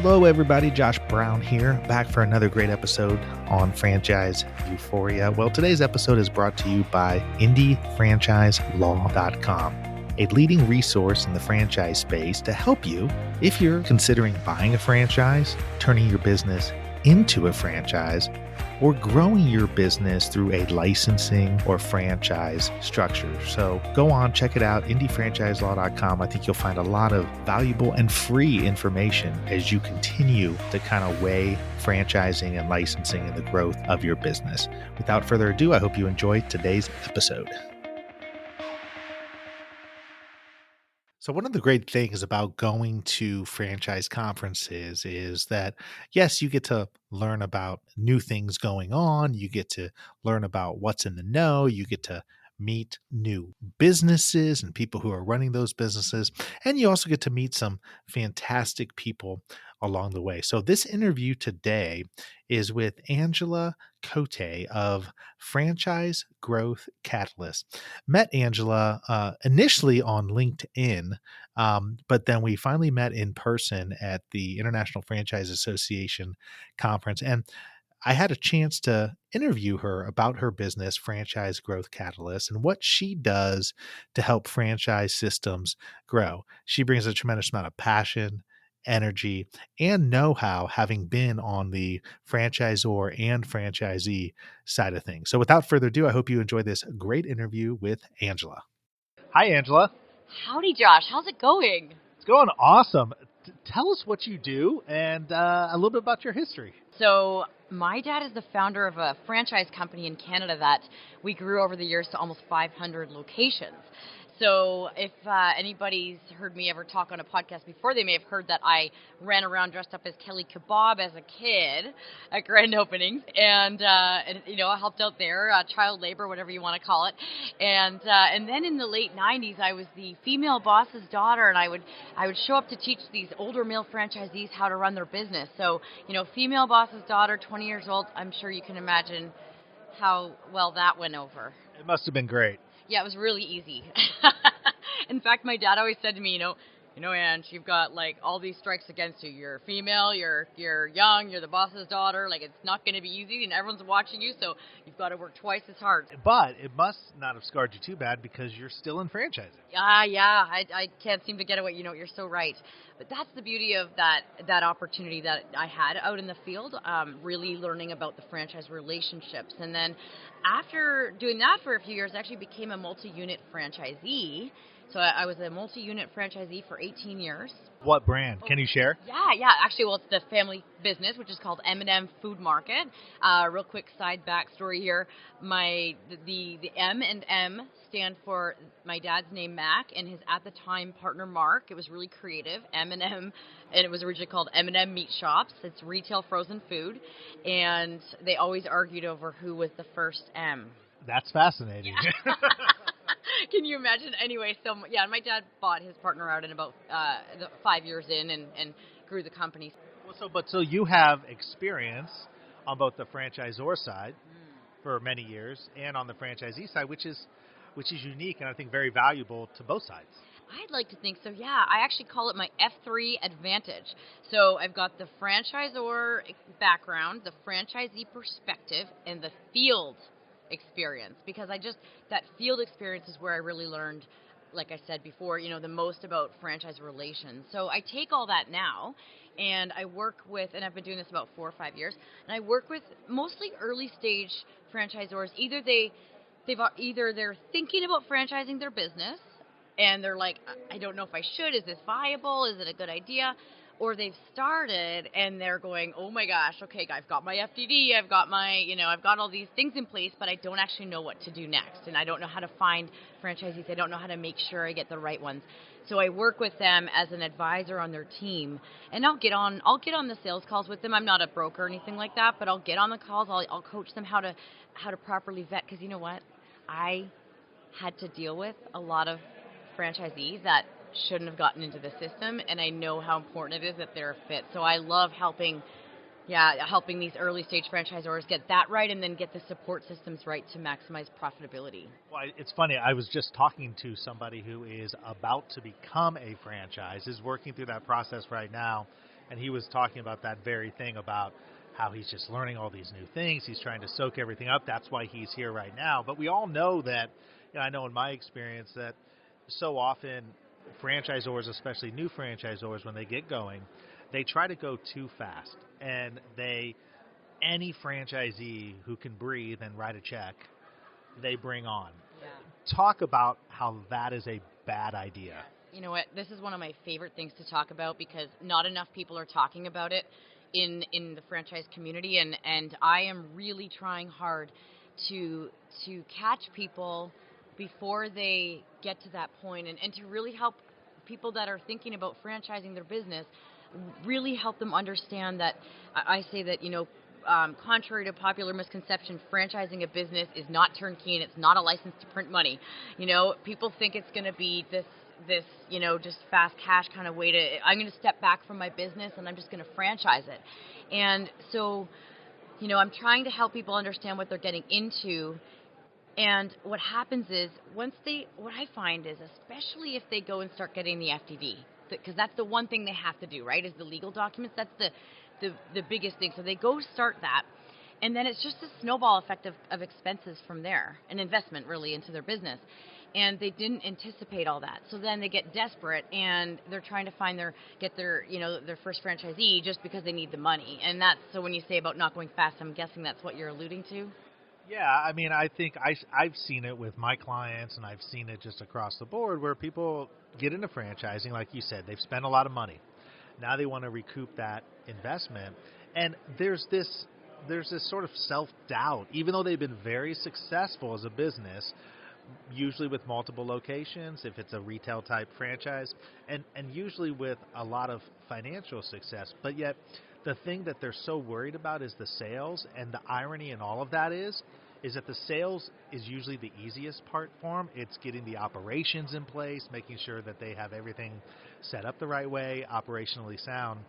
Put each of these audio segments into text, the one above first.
Hello, everybody. Josh Brown here, back for another great episode on Franchise Euphoria. Well, today's episode is brought to you by IndieFranchiseLaw.com, a leading resource in the franchise space to help you if you're considering buying a franchise, turning your business into a franchise, or growing your business through a licensing or franchise structure. So go on, check it out, IndieFranchiseLaw.com. I think you'll find a lot of valuable and free information as you continue to kind of weigh franchising and licensing and the growth of your business. Without further ado, I hope you enjoy today's episode. So one of the great things about going to franchise conferences is that, yes, you get to learn about new things going on. You get to learn about what's in the know. You get to meet new businesses and people who are running those businesses. And you also get to meet some fantastic people along the way. So this interview today is with Angela Cote of Franchise Growth Catalyst. Met Angela initially on LinkedIn, but then we finally met in person at the International Franchise Association conference. And I had a chance to interview her about her business, Franchise Growth Catalyst, and what she does to help franchise systems grow. She brings a tremendous amount of passion, energy, and know-how, having been on the franchisor and franchisee side of things. So without further ado, I hope you enjoy this great interview with Angela. Hi, Angela. Howdy, Josh. How's it going? It's going awesome. Tell us what you do and a little bit about your history. So my dad is the founder of a franchise company in Canada that we grew over the years to almost 500 locations. So if anybody's heard me ever talk on a podcast before, they may have heard that I ran around dressed up as Kelly Kebab as a kid at grand openings, and you know, I helped out there, child labor, whatever you want to call it, and then in the late 90s, I was the female boss's daughter, and I would show up to teach these older male franchisees how to run their business. So, you know, female boss's daughter, 20 years old. I'm sure you can imagine how well that went over. It must have been great. Yeah, it was really easy. In fact, my dad always said to me, you know, Ange, you've got like all these strikes against you. You're female, you're young, you're the boss's daughter. Like, it's not going to be easy, and everyone's watching you, so you've got to work twice as hard. But it must not have scarred you too bad because you're still in franchising. Yeah, I can't seem to get away. You know, you're so right. But that's the beauty of that opportunity that I had out in the field, really learning about the franchise relationships. And then after doing that for a few years, I actually became a multi-unit franchisee. So I was a multi-unit franchisee for 18 years. What brand? Can you share? Yeah. Actually, well, it's the family business, which is called M&M Food Market. Real quick side backstory here. The M&M stand for my dad's name, Mac, and his at the time partner, Mark. It was really creative, M&M, and it was originally called M&M Meat Shops. It's retail frozen food, and they always argued over who was the first M. That's fascinating. Yeah. Can you imagine? Anyway, so yeah, my dad bought his partner out in about 5 years in and grew the company. Well, so you have experience on both the franchisor side for many years and on the franchisee side, which is unique and I think very valuable to both sides. I'd like to think so, yeah. I actually call it my F3 advantage. So I've got the franchisor background, the franchisee perspective, and the field experience, because that field experience is where I really learned, like I said before, you know, the most about franchise relations. So I take all that now and I work with, and I've been doing this about 4 or 5 years, and I work with mostly early stage franchisors. Either they're thinking about franchising their business and they're like, I don't know if I should, is this viable, is it a good idea? Or they've started and they're going, oh my gosh, okay, I've got my FDD, I've got all these things in place, but I don't actually know what to do next. And I don't know how to find franchisees. I don't know how to make sure I get the right ones. So I work with them as an advisor on their team, and I'll get on the sales calls with them. I'm not a broker or anything like that, but I'll get on the calls. I'll coach them how to properly vet, because you know what? I had to deal with a lot of franchisees that shouldn't have gotten into the system, and I know how important it is that they're a fit. So I love helping these early stage franchisors get that right and then get the support systems right to maximize profitability. Well, it's funny. I was just talking to somebody who is about to become a franchise, is working through that process right now, and he was talking about that very thing about how he's just learning all these new things. He's trying to soak everything up. That's why he's here right now. But we all know that, I know in my experience that so often franchisors, especially new franchisors, when they get going, they try to go too fast, and any franchisee who can breathe and write a check, they bring on. Yeah. Talk about how that is a bad idea. You know what? This is one of my favorite things to talk about because not enough people are talking about it in the franchise community, and I am really trying hard to catch people before they get to that point, and to really help people that are thinking about franchising their business, really help them understand that I say that, contrary to popular misconception, franchising a business is not turnkey and it's not a license to print money. People think it's going to be this just fast cash kind of way I'm going to step back from my business and I'm just going to franchise it. And so, I'm trying to help people understand what they're getting into. And what happens is what I find is, especially if they go and start getting the FDD, because that's the one thing they have to do, right, is the legal documents. That's the biggest thing. So they go start that, and then it's just a snowball effect of expenses from there, an investment really into their business. And they didn't anticipate all that. So then they get desperate and they're trying to get their first franchisee just because they need the money. And so when you say about not going fast, I'm guessing that's what you're alluding to. Yeah, I mean, I think I've seen it with my clients, and I've seen it just across the board where people get into franchising, like you said, they've spent a lot of money. Now they want to recoup that investment, and there's this sort of self-doubt, even though they've been very successful as a business, usually with multiple locations, if it's a retail type franchise, and usually with a lot of financial success. But yet the thing that they're so worried about is the sales, and the irony in all of that is that the sales is usually the easiest part for them. It's getting the operations in place, making sure that they have everything set up the right way, operationally sound.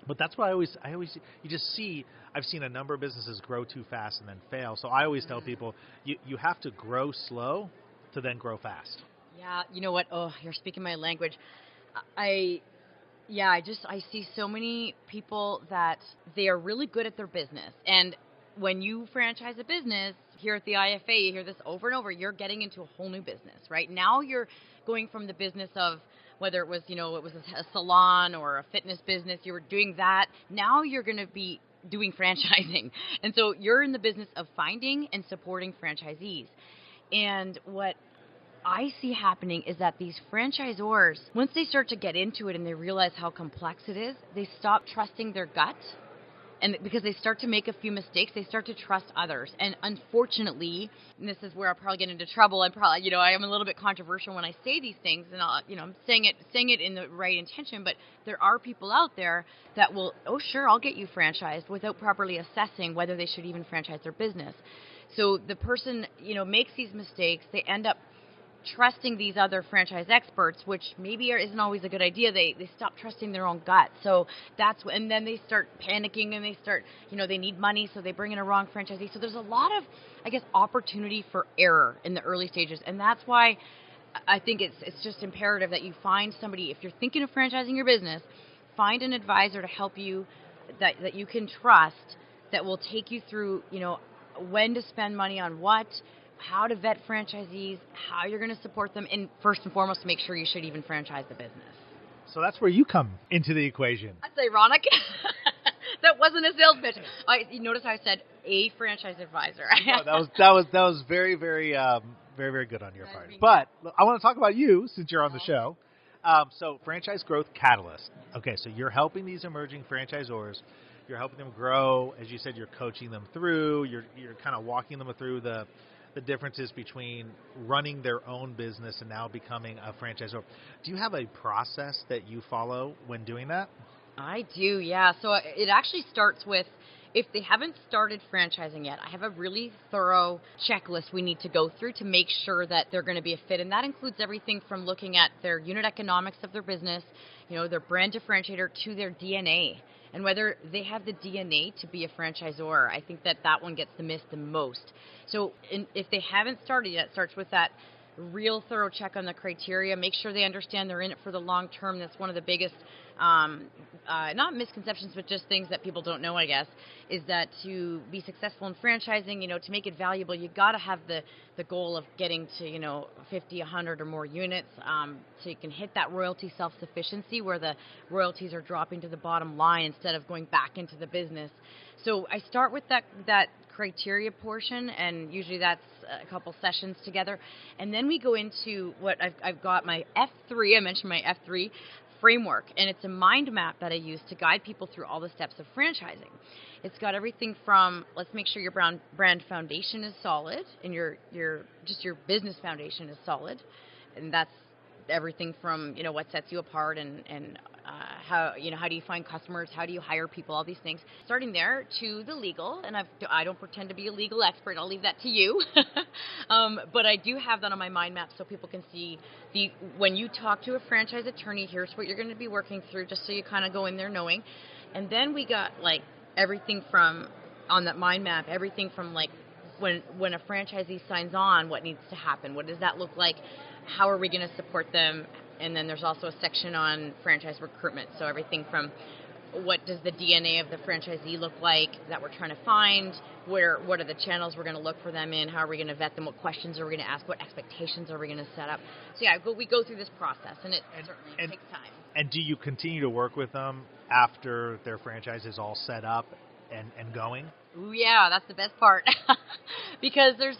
But that's why I've seen a number of businesses grow too fast and then fail. So I always tell people, you have to grow slow to then grow fast. Yeah, you know what? Oh, you're speaking my language. I see so many people that they are really good at their business. And when you franchise a business here at the IFA, you hear this over and over, you're getting into a whole new business, right? Now you're going from the business of whether it was, a salon or a fitness business, you were doing that. Now you're going to be doing franchising. And so you're in the business of finding and supporting franchisees. And what I see happening is that these franchisors, once they start to get into it and they realize how complex it is, they stop trusting their gut. And because they start to make a few mistakes, they start to trust others. And unfortunately, and this is where I'll probably get into trouble. I am a little bit controversial when I say these things, and I'm saying it in the right intention. But there are people out there that will, oh sure, I'll get you franchised, without properly assessing whether they should even franchise their business. So the person, makes these mistakes. They end up trusting these other franchise experts, which maybe isn't always a good idea. They stop trusting their own gut. So and then they start panicking, and they start, they need money, so they bring in a wrong franchisee. So there's a lot of, opportunity for error in the early stages. And that's why I think it's just imperative that you find somebody, if you're thinking of franchising your business, find an advisor to help you that you can trust, that will take you through, when to spend money on what, how to vet franchisees, how you're going to support them, and first and foremost, to make sure you should even franchise the business. So that's where you come into the equation. That's ironic. That wasn't a sales pitch. You notice I said a franchise advisor. No, that was very, very, very, very good on your part. But I want to talk about you since you're on the show. So Franchise Growth Catalyst. Okay, so you're helping these emerging franchisors. You're helping them grow. As you said, you're coaching them through. You're kind of walking them through the differences between running their own business and now becoming a franchisor. Do you have a process that you follow when doing that? I do, yeah. So it actually starts with, if they haven't started franchising yet, I have a really thorough checklist we need to go through to make sure that they're going to be a fit. And that includes everything from looking at their unit economics of their business, their brand differentiator, to their DNA, and whether they have the DNA to be a franchisor. I think that one gets missed the most. So if they haven't started yet, it starts with that real thorough check on the criteria, make sure they understand they're in it for the long term. That's one of the biggest, not misconceptions, but just things that people don't know, I guess, is that to be successful in franchising, to make it valuable, you got to have the goal of getting to, 50, 100 or more units, so you can hit that royalty self-sufficiency where the royalties are dropping to the bottom line instead of going back into the business. So I start with that criteria portion, and usually that's a couple sessions together, and then we go into what I've got my F3. I mentioned my F3 framework, and it's a mind map that I use to guide people through all the steps of franchising. It's got everything from, let's make sure your brand foundation is solid, and your business foundation is solid, and that's everything from what sets you apart and how do you find customers, how do you hire people, all these things. Starting there to the legal, and I don't pretend to be a legal expert. I'll leave that to you, but I do have that on my mind map so people can see when you talk to a franchise attorney, here's what you're going to be working through, just so you kind of go in there knowing. And then we got everything from on that mind map, everything from when a franchisee signs on, what needs to happen, what does that look like, how are we going to support them. And then there's also a section on franchise recruitment. So everything from what does the DNA of the franchisee look like that we're trying to find, what are the channels we're going to look for them in, how are we going to vet them, what questions are we going to ask, what expectations are we going to set up. So yeah, we go through this process, and it certainly takes time. And do you continue to work with them after their franchise is all set up and going? Ooh, yeah, that's the best part. Because there's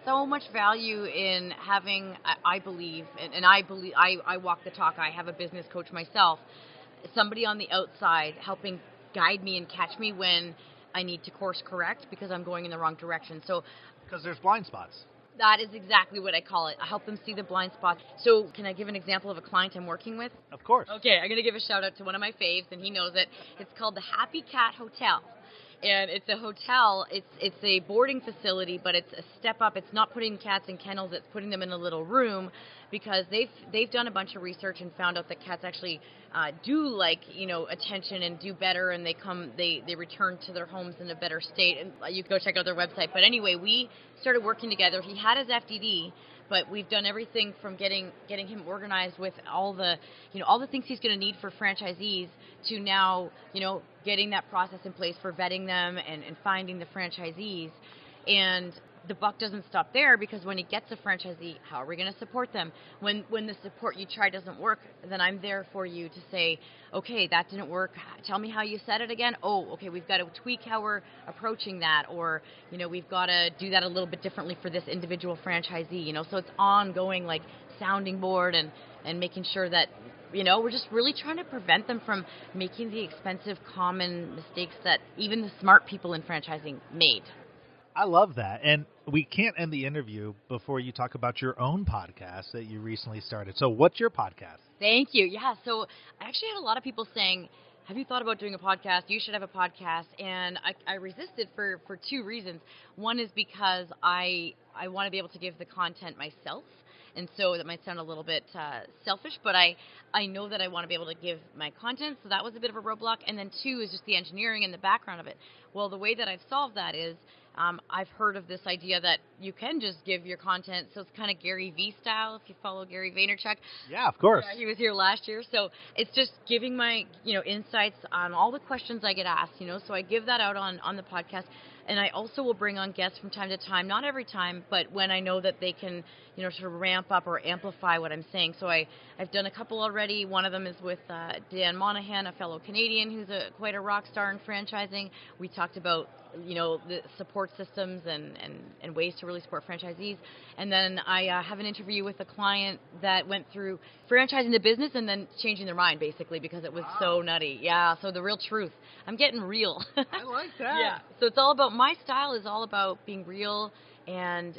so much value in having, I believe, and I walk the talk. I have a business coach myself, somebody on the outside helping guide me and catch me when I need to course correct because I'm going in the wrong direction. So, because there's blind spots. That is exactly what I call it. I help them see the blind spots. So can I give an example of a client I'm working with? Of course. Okay, I'm going to give a shout out to one of my faves, and he knows it. It's called the Happy Cat Hotel. And it's a hotel. It's a boarding facility, but it's a step up. It's not putting cats in kennels. It's putting them in a little room because they've done a bunch of research and found out that cats actually do like attention and do better, and they return to their homes in a better state. And you can go check out their website. But anyway, we started working together. He had his FDD. But we've done everything from getting him organized with all the things he's going to need for franchisees to now, getting that process in place for vetting them and finding the franchisees. And the buck doesn't stop there, because when he gets a franchisee, how are we going to support them? When the support you try doesn't work, then I'm there for you to say, okay, that didn't work. Tell me how you said it again. Oh, okay, we've got to tweak how we're approaching that, or we've got to do that a little bit differently for this individual franchisee. So it's ongoing, sounding board and making sure that we're just really trying to prevent them from making the expensive, common mistakes that even the smart people in franchising made. I love that. And we can't end the interview before you talk about your own podcast that you recently started. So what's your podcast? Thank you. Yeah, so I actually had a lot of people saying, have you thought about doing a podcast? You should have a podcast. And I resisted for two reasons. One is because I want to be able to give the content myself. And so that might sound a little bit selfish, but I know that I want to be able to give my content, so that was a bit of a roadblock. And then two is just the engineering and the background of it. Well, the way that I've solved that is I've heard of this idea that you can just give your content, so it's kind of Gary V style, if you follow Gary Vaynerchuk. Yeah, of course. Yeah, he was here last year, so it's just giving my insights on all the questions I get asked, so I give that out on the podcast. And I also will bring on guests from time to time, not every time, but when I know that they can, sort of ramp up or amplify what I'm saying. So I've done a couple already. One of them is with Dan Monahan, a fellow Canadian who's quite a rock star in franchising. We talked about, the support systems and ways to really support franchisees. And then I have an interview with a client that went through franchising the business and then changing their mind, basically, because it was so nutty. Yeah, so the real truth. I'm getting real. I like that. Yeah, so it's all about, my style is all about being real and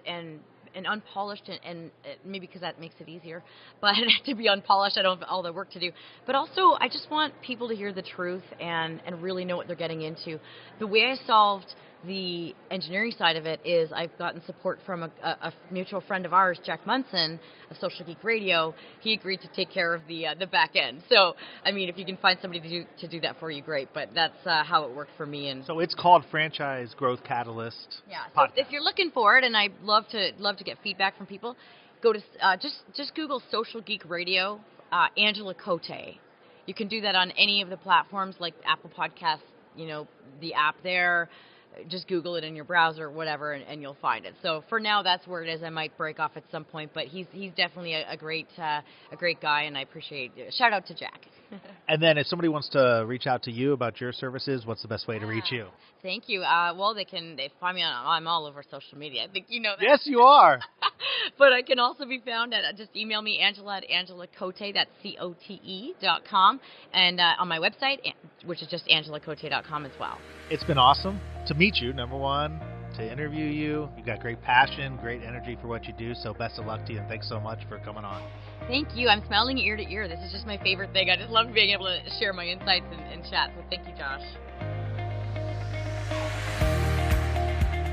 unpolished, and maybe because that makes it easier, but to be unpolished, I don't have all the work to do. But also, I just want people to hear the truth and really know what they're getting into. The way I solved the engineering side of it is I've gotten support from a mutual friend of ours, Jack Munson of Social Geek Radio. He agreed to take care of the back end. So, I mean, if you can find somebody to do that for you, great. But that's how it worked for me. And so it's called Franchise Growth Catalyst. Yeah. So if you're looking for it, and I love to get feedback from people, go to just Google Social Geek Radio, Angela Cote. You can do that on any of the platforms like Apple Podcasts, the app there. Just Google it in your browser, whatever, and you'll find it. So for now, that's where it is. I might break off at some point, but he's definitely a great guy, and I appreciate it. Shout out to Jack. And then if somebody wants to reach out to you about your services, what's the best way to reach you? Thank you. Well, they find me I'm all over social media. I think you know that. Yes, you are. But I can also be found at, just email me, Angela at angelacote, that's COTE.com, and on my website, which is just angelacote.com as well. It's been awesome to meet you, number one, to interview you. You've got great passion, great energy for what you do, so best of luck to you, and thanks so much for coming on. Thank you. I'm smiling ear to ear. This is just my favorite thing. I just love being able to share my insights and chat, so thank you, Josh.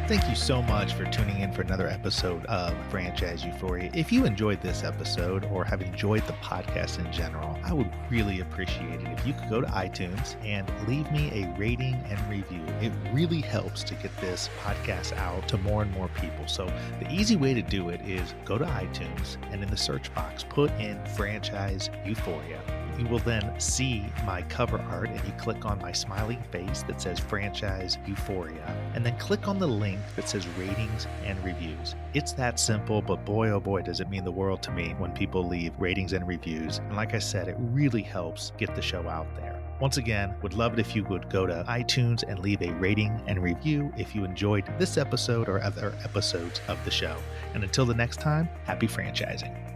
Thank you so much for tuning in for another episode of Franchise Euphoria. If you enjoyed this episode or have enjoyed the podcast in general, I would really appreciate it if you could go to iTunes and leave me a rating and review. It really helps to get this podcast out to more and more people. So the easy way to do it is go to iTunes and in the search box, put in Franchise Euphoria. You will then see my cover art, and you click on my smiling face that says Franchise Euphoria, and then click on the link that says ratings and reviews. It's that simple, but boy, oh boy, does it mean the world to me when people leave ratings and reviews. And like I said, it really helps get the show out there. Once again, would love it if you would go to iTunes and leave a rating and review if you enjoyed this episode or other episodes of the show. And until the next time, happy franchising.